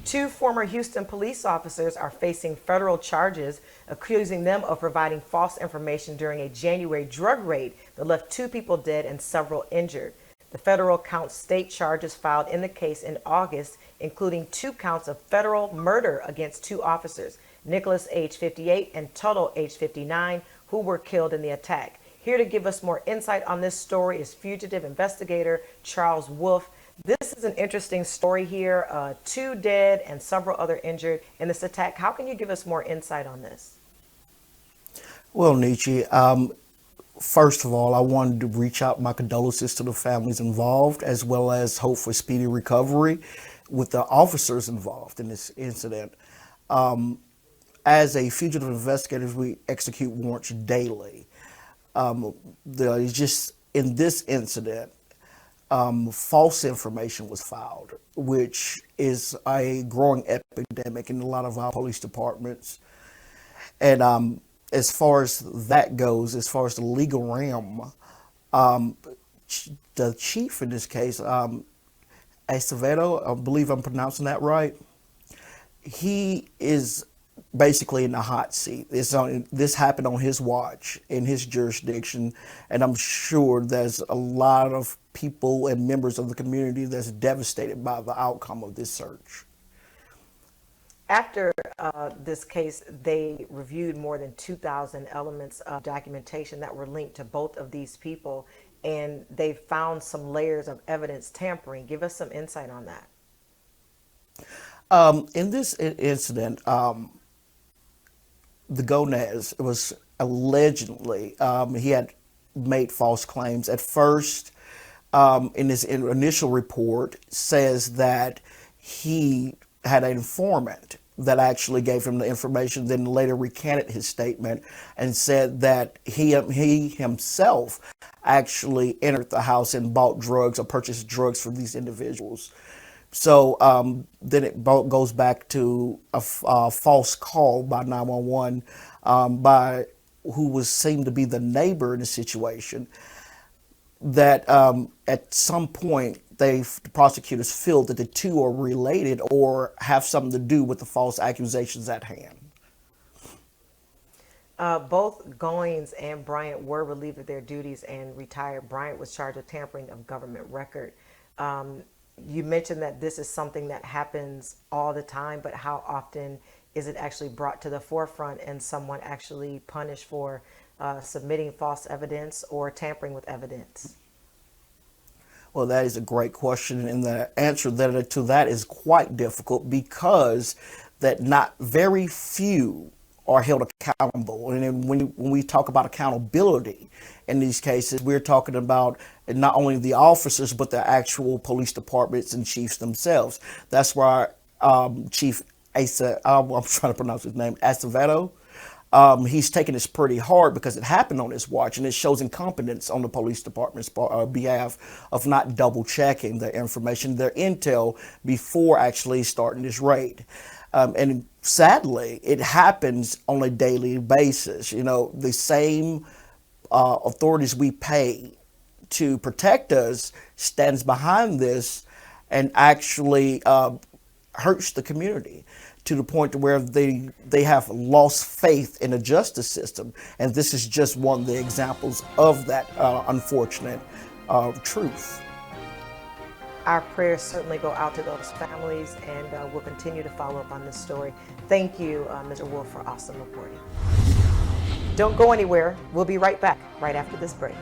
Two former Houston police officers are facing federal charges, accusing them of providing false information during a January drug raid that left two people dead and several injured. The federal counts state charges filed in the case in August, including two counts of federal murder against two officers, Nicholas, age 58, and Tuttle, age 59, who were killed in the attack. Here to give us more insight on this story is fugitive investigator Charles Wolf. This is an interesting story here. Two dead and several other injured in this attack. How can you give us more insight on this? Well, Nietzsche, first of all, I wanted to reach out my condolences to the families involved, as well as hope for speedy recovery with the officers involved in this incident. As a fugitive investigator, we execute warrants daily. Just in this incident, false information was filed, which is a growing epidemic in a lot of our police departments. And as far as that goes, as far as the legal realm, the chief in this case, Acevedo, I believe I'm pronouncing that right, he is basically in the hot seat. This happened on his watch, in his jurisdiction, and I'm sure there's a lot of people and members of the community that's devastated by the outcome of this search. After this case, they reviewed more than 2,000 elements of documentation that were linked to both of these people, and they found some layers of evidence tampering. Give us some insight on that. In this incident, the Gomez was allegedly, he had made false claims. At first, in his initial report, says that he had an informant that actually gave him the information, then later recanted his statement and said that he himself actually entered the house and bought drugs or purchased drugs for these individuals. So then it goes back to a false call by 911 by who seemed to be the neighbor in the situation, that at some point the prosecutors feel that the two are related or have something to do with the false accusations at hand. Both Goins and Bryant were relieved of their duties and retired. Bryant was charged with tampering of government record. You mentioned that this is something that happens all the time, but how often is it actually brought to the forefront and someone actually punished for submitting false evidence or tampering with evidence? Well, that is a great question, and the answer to that is quite difficult because that not very few are held accountable. And then when we talk about accountability in these cases, we're talking about not only the officers, but the actual police departments and chiefs themselves. That's why Chief Asa, I'm trying to pronounce his name, Acevedo, he's taking this pretty hard because it happened on his watch, and it shows incompetence on the police department's behalf of not double checking the information, their intel, before actually starting this raid. And sadly, it happens on a daily basis. You know, the same authorities we pay to protect us stands behind this and actually hurts the community to the point to where they have lost faith in the justice system. And this is just one of the examples of that unfortunate truth. Our prayers certainly go out to those families, and we'll continue to follow up on this story. Thank you, Mr. Wolf, for awesome reporting. Don't go anywhere. We'll be right back right after this break.